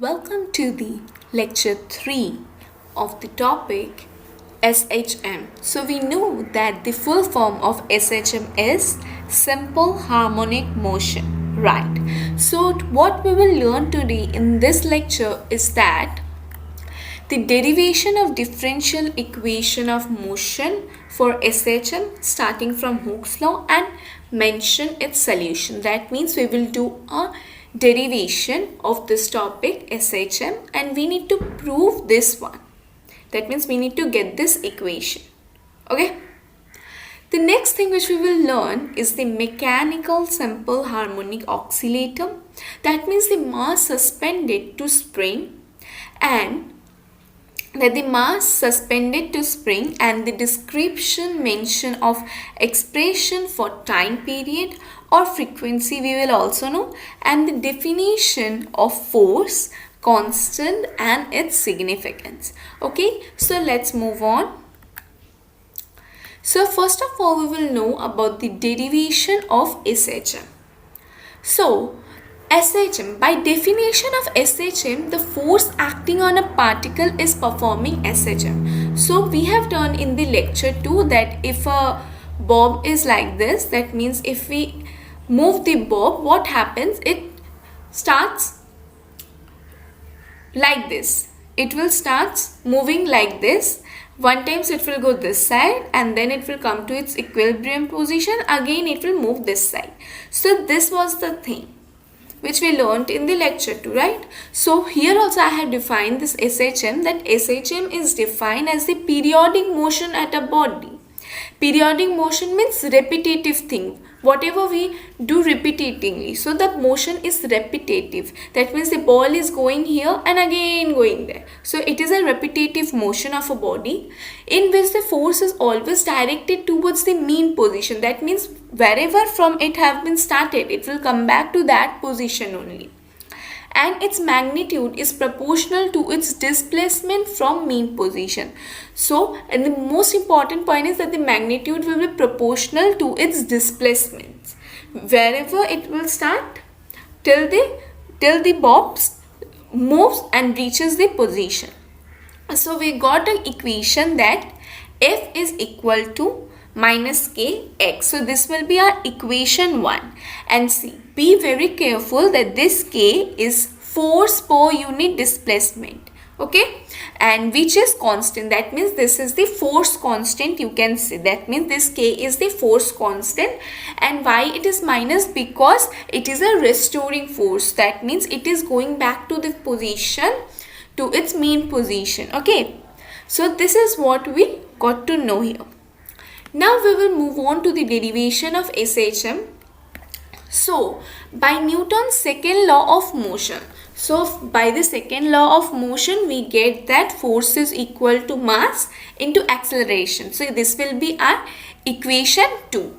Welcome to the lecture 3 of the topic SHM. So we know that the full form of SHM is simple harmonic motion, right? So what we will learn today in this lecture is that the derivation of differential equation of motion for SHM starting from Hooke's law and mention its solution. That means we will do a derivation of this topic SHM and we need to prove this one. That means we need to get this equation. Okay. The next thing which we will learn is the mechanical simple harmonic oscillator. That means the mass suspended to spring and that the mass suspended to spring and the description mention of expression for time period or frequency we will also know, and the definition of force constant and its significance. Okay, so let's move on. So first of all we will know about the derivation of SHM. So SHM, by definition of SHM, the force acting on a particle is performing SHM. So we have done in the lecture 2 that if a bob is like this, that means if we move the bob, what happens? It starts like this. It will start moving like this. One times it will go this side and then it will come to its equilibrium position. Again it will move this side. So this was the thing which we learned in the lecture 2, right? So here also I have defined this SHM, that SHM is defined as the periodic motion at a body. Periodic motion means repetitive thing, whatever we do repetitively. So the motion is repetitive. That means the ball is going here and again going there. So it is a repetitive motion of a body in which the force is always directed towards the mean position. That means wherever from it have been started, it will come back to that position only. And its magnitude is proportional to its displacement from mean position. So, and the most important point is that the magnitude will be proportional to its displacement. Wherever it will start till the bob moves and reaches the position. So we got an equation that F is equal to minus kx. So this will be our equation 1. And see, be very careful that this k is force per unit displacement. Okay, and which is constant. That means this is the force constant, you can say. That means this k is the force constant. And why it is minus? Because it is a restoring force. That means it is going back to the position, to its mean position. Okay, so this is what we got to know here. Now we will move on to the derivation of SHM. So by Newton's second law of motion, so by the second law of motion we get that force is equal to mass into acceleration. So this will be our equation 2,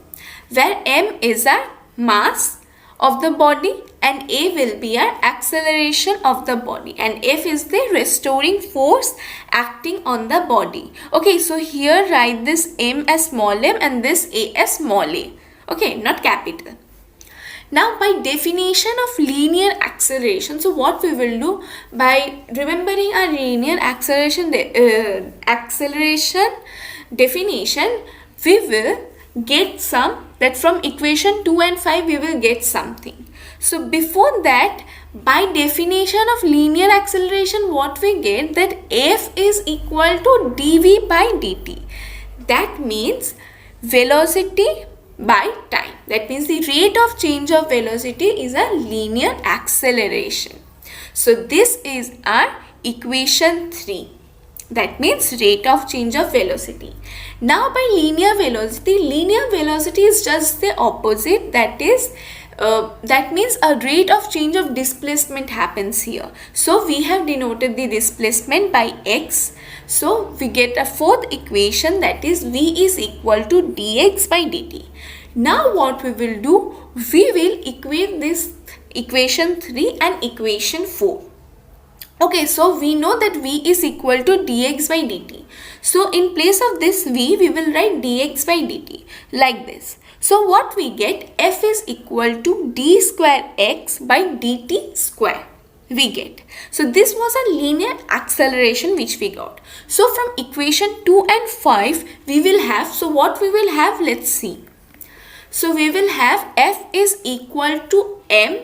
where m is our mass of the body and a will be our acceleration of the body, and F is the restoring force acting on the body. Okay, so here write this m as small m and this a as small a. Okay, not capital. Now by definition of linear acceleration, so what we will do, by remembering our linear acceleration definition, we will get some, that from equation 2 and 5 we will get something. So before that, by definition of linear acceleration, what we get, that F is equal to dv by dt. That means velocity by time. That means the rate of change of velocity is a linear acceleration. So this is our equation 3. That means rate of change of velocity. Now by linear velocity is just the opposite. That means a rate of change of displacement happens here. So we have denoted the displacement by x. So we get a fourth equation, that is v is equal to dx by dt. Now what we will do, we will equate this equation 3 and equation 4. Okay, so we know that v is equal to dx by dt. So in place of this v, we will write dx by dt like this. So what we get, f is equal to d square x by dt square. we get. So this was a linear acceleration which we got. So from equation 2 and 5 we will have, so what we will have, let's see. So we will have f is equal to m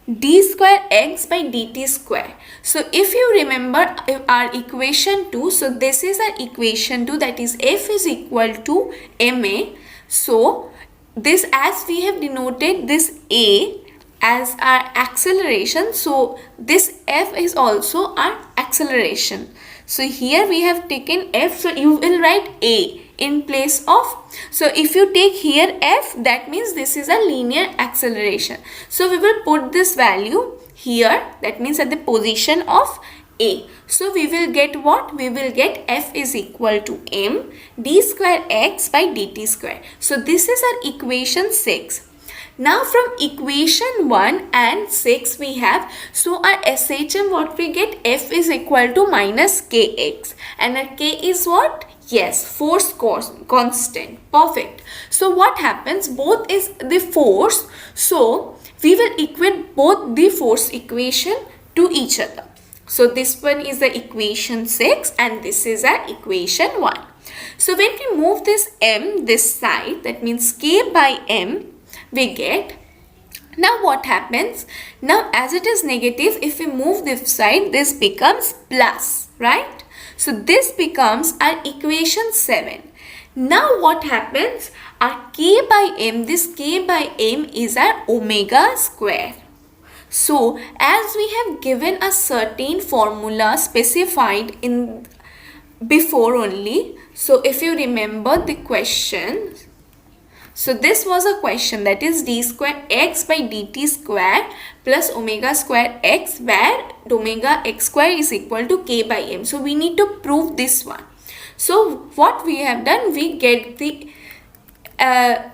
d square x by dt square. So if you remember our equation 2, so this is our equation 2, that is f is equal to ma. So this, as we have denoted this a as our acceleration, so this f is also our acceleration. So here we have taken f, so you will write a in place of, so if you take here f, that means this is a linear acceleration. So we will put this value here, that means at the position of a. So we will get what? We will get f is equal to m d square x by dt square. So this is our equation 6. Now from equation 1 and 6 we have, so our SHM, what we get, f is equal to minus kx, and our k is what? Yes, force constant. Perfect. So what happens, both is the force, so we will equate both the force equation to each other. So this one is the equation 6 and this is our equation 1. So when we move this m this side, that means k by m we get. Now what happens? Now as it is negative, if we move this side, this becomes plus, right? So this becomes our equation 7. Now what happens? Our k by m, this k by m is our omega square. So as we have given a certain formula specified in before only, so if you remember the question, so this was a question, that is d square x by dt square plus omega square x, where omega x square is equal to k by m. So we need to prove this one. So what we have done, we get the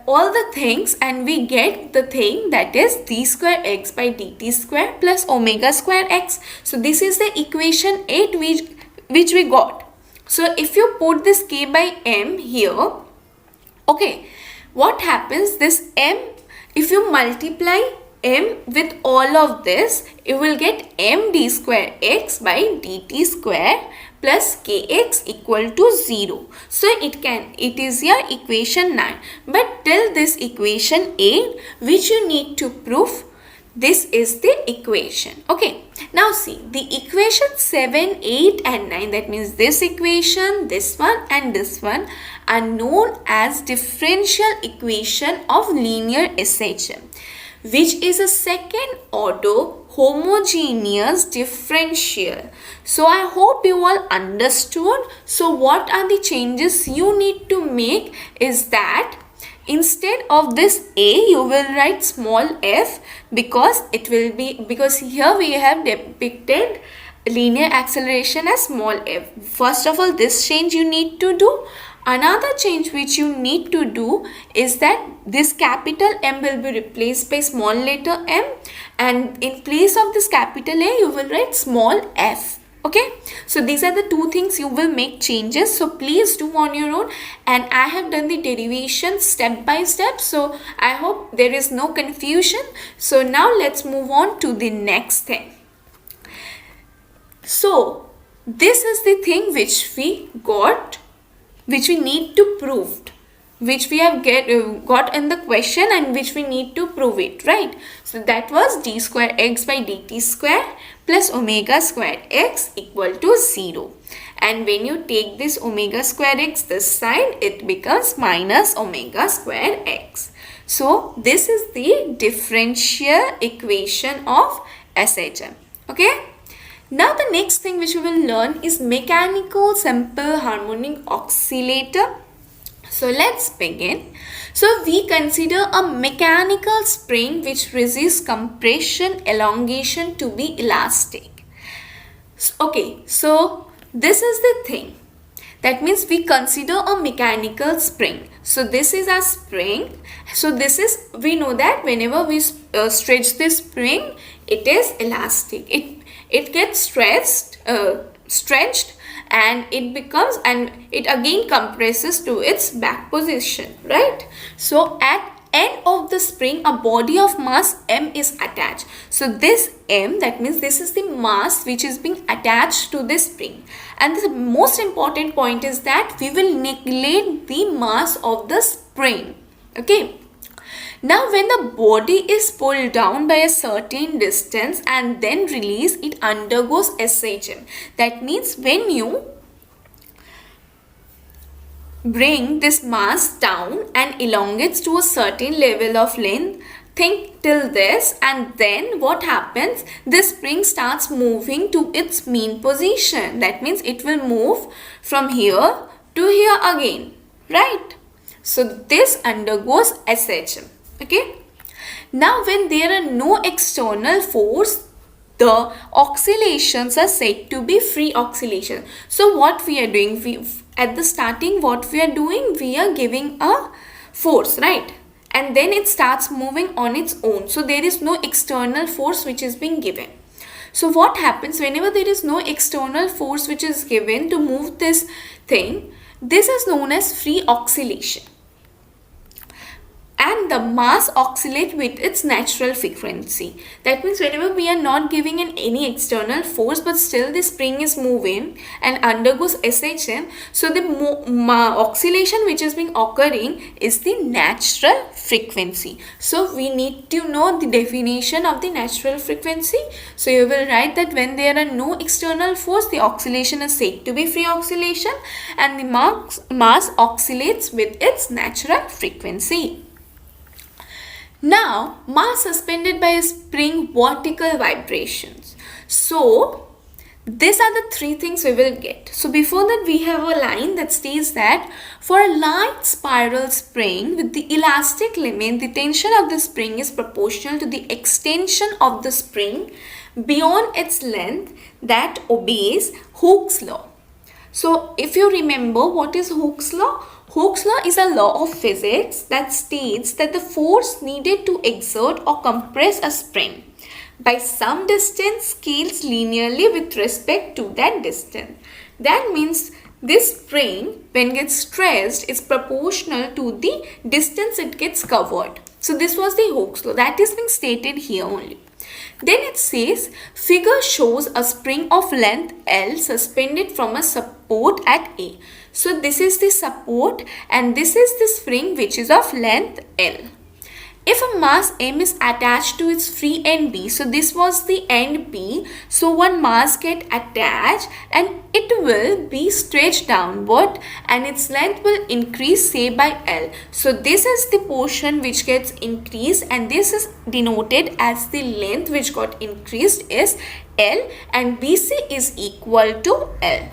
all the things and we get the thing, that is d square x by dt square plus omega square x. So this is the equation 8 which we got. So if you put this k by m here, okay, what happens, this m, if you multiply m with all of this, you will get m d square x by dt square plus kx equal to 0. So it is your equation 9. But till this equation 8 which you need to prove, this is the equation. Okay, now see the equation 7, 8 and 9, that means this equation, this one and this one are known as differential equation of linear SHM, which is a second order homogeneous differential. So I hope you all understood. So what are the changes you need to make is that instead of this a, you will write small f, because it will be, because here we have depicted linear acceleration as small f. First of all, this change you need to do. Another change which you need to do is that this capital M will be replaced by small letter m, and in place of this capital A you will write small f. Okay, so these are the two things you will make changes. So please do on your own, and I have done the derivation step by step, so I hope there is no confusion. So now let's move on to the next thing. So this is the thing which we got, which we need to prove, which we have got in the question and which we need to prove it, right? So that was d square x by dt square plus omega square x equal to 0. And when you take this omega square x this side, it becomes minus omega square x. So this is the differential equation of SHM. Okay. Now the next thing which we will learn is mechanical simple harmonic oscillator. So let's begin. So we consider a mechanical spring which resists compression, elongation to be elastic. Okay, so this is the thing. That means we consider a mechanical spring. So this is a spring. So this is, we know that whenever we stretch this spring, it is elastic. It gets stretched and it becomes, and it again compresses to its back position, right? So at end of the spring a body of mass m is attached. So this m, that means this is the mass which is being attached to this spring. And the most important point is that we will neglect the mass of the spring. Okay. Now when the body is pulled down by a certain distance and then released, it undergoes SHM. That means when you bring this mass down and elongates to a certain level of length, think till this, and then what happens, this spring starts moving to its mean position. That means it will move from here to here again, right? So this undergoes SHM. Okay. Now when there are no external force, the oscillations are said to be free oscillation. So what we are doing, at the starting what we are doing, we are giving a force, right? And then it starts moving on its own. So there is no external force which is being given. So what happens whenever there is no external force which is given to move this thing, this is known as free oscillation. And the mass oscillates with its natural frequency. That means whenever we are not giving in any external force, but still the spring is moving and undergoes SHM, so the oscillation which is being occurring is the natural frequency. So we need to know the definition of the natural frequency. So you will write that when there are no external force, the oscillation is said to be free oscillation, and the mass oscillates with its natural frequency. Now, mass suspended by a spring, vertical vibrations. So, these are the three things we will get. So, before that we have a line that states that for a light spiral spring with the elastic limit, the tension of the spring is proportional to the extension of the spring beyond its length that obeys Hooke's law. So, if you remember, what is Hooke's law? Hooke's law is a law of physics that states that the force needed to exert or compress a spring by some distance scales linearly with respect to that distance. That means this spring, when gets stressed, is proportional to the distance it gets covered. So this was the Hooke's law that is being stated here only. Then it says, figure shows a spring of length L suspended from a support at A. So this is the support and this is the spring which is of length L. If a mass M is attached to its free end B, so this was the end B, so one mass get attached and it will be stretched downward and its length will increase, say by L. So this is the portion which gets increased and this is denoted as the length which got increased is L, and BC is equal to L.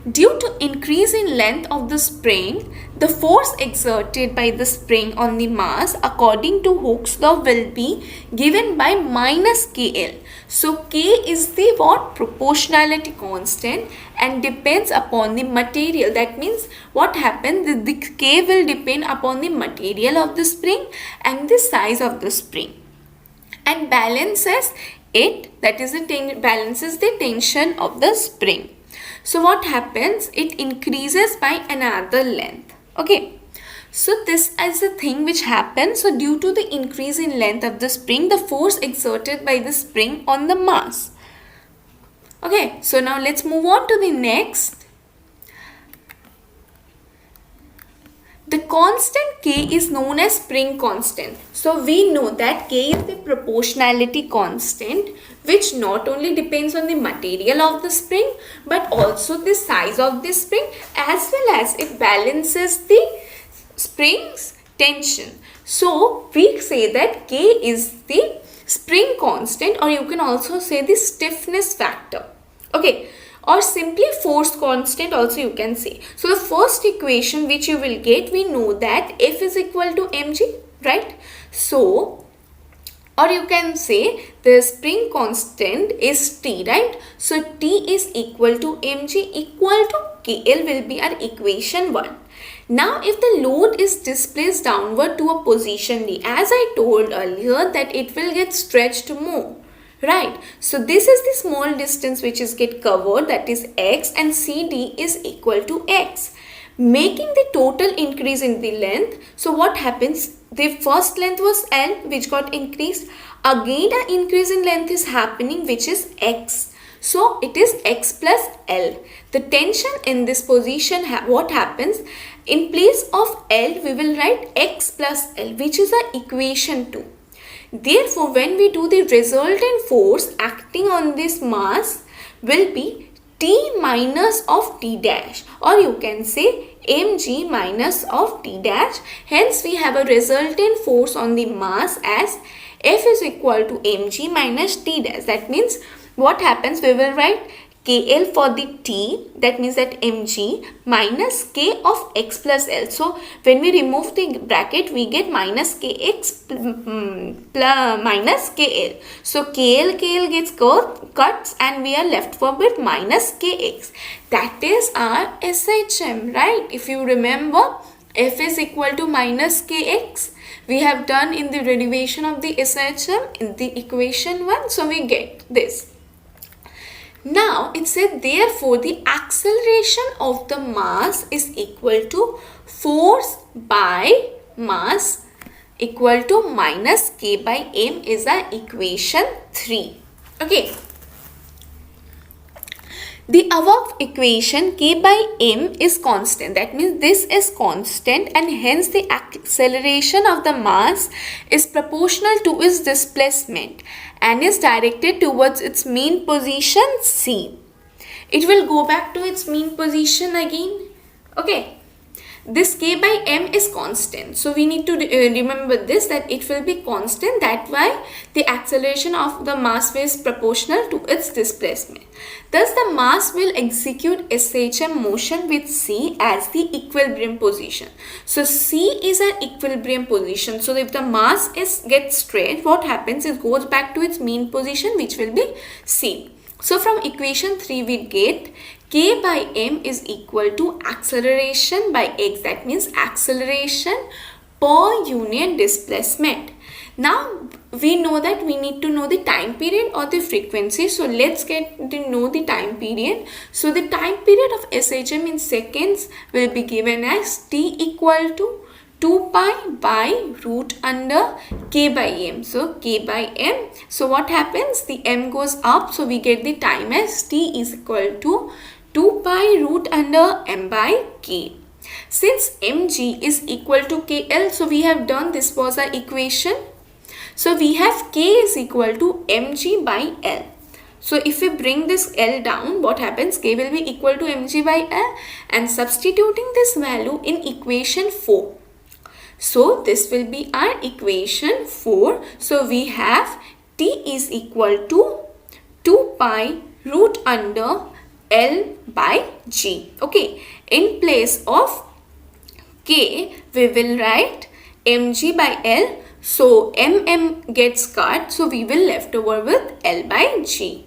Due to increase in length of the spring, the force exerted by the spring on the mass according to Hooke's law will be given by minus KL. So K is the what? Proportionality constant and depends upon the material. That means what happens? The K will depend upon the material of the spring and the size of the spring and balances it, that is balances the tension of the spring. So what happens? It increases by another length. Okay. So this is the thing which happens. So due to the increase in length of the spring, the force exerted by the spring on the mass. Okay. So now let's move on to the next. The constant K is known as spring constant. So we know that K is the proportionality constant which not only depends on the material of the spring but also the size of the spring, as well as it balances the spring's tension. So we say that K is the spring constant, or you can also say the stiffness factor. Okay. Or simply force constant also you can say. So the first equation which you will get, we know that F is equal to mg, right? So, or you can say the spring constant is T, right? So T is equal to mg equal to KL will be our equation 1. Now if the load is displaced downward to a position D, as I told earlier that it will get stretched more. Right. So this is the small distance which is get covered, that is x, and CD is equal to x, making the total increase in the length. So what happens? the first length was L, which got increased. Again an increase in length is happening, which is X. So it is X plus L. The tension in this position, what happens? In place of L, we will write X plus L, which is the equation 2. Therefore, when we do the resultant force acting on this mass will be T minus of T dash, or you can say mg minus of T dash. Hence, we have a resultant force on the mass as F is equal to mg minus T dash. That means what happens? We will write KL for the T, that means that mg minus K of X plus L. So when we remove the bracket, we get minus Kx minus KL. So KL gets cuts and we are left with minus Kx. That is our SHM, right? If you remember, F is equal to minus Kx. We have done in the derivation of the SHM in the equation 1. So we get this. Now it said therefore the acceleration of the mass is equal to force by mass equal to minus K by M is our equation 3. Okay. The above equation K by M is constant. That means this is constant and hence the acceleration of the mass is proportional to its displacement and is directed towards its mean position C. It will go back to its mean position again. Okay. This K by M is constant. So we need to remember this, that it will be constant. That's why the acceleration of the mass is proportional to its displacement. Thus the mass will execute SHM motion with C as the equilibrium position. So C is an equilibrium position. So if the mass gets straight, what happens? It goes back to its mean position, which will be C. So from equation 3 we get K by M is equal to acceleration by X. That means acceleration per unit displacement. Now we know that we need to know the time period or the frequency. So let's get to know the time period. So the time period of SHM in seconds will be given as T equal to 2 pi by root under K by M. So K by M. So what happens? The M goes up. So we get the time as T is equal to 2 pi root under M by K. Since mg is equal to KL, so we have done, this was our equation. So we have K is equal to mg by L. So if we bring this L down, what happens? K will be equal to mg by L, and substituting this value in equation 4. So this will be our equation 4. So we have T is equal to 2 pi root under L by G. Okay, in place of K, we will write mg by L. So gets cut. So we will left over with L by G.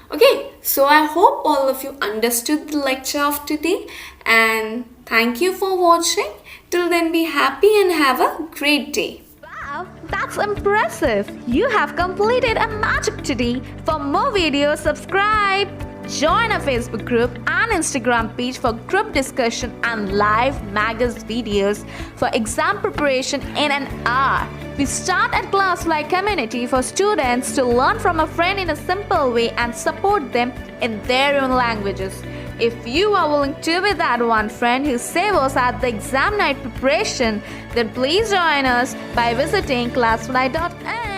Okay, so I hope all of you understood the lecture of today, and thank you for watching. Till then, be happy and have a great day. Wow, that's impressive. You have completed a magic today. For more videos, subscribe. Join our Facebook group and Instagram page for group discussion and live magazine videos for exam preparation in an hour. We start at ClassFly community for students to learn from a friend in a simple way and support them in their own languages. If you are willing to be that one friend who saves us at the exam night preparation, then please join us by visiting classfly.in.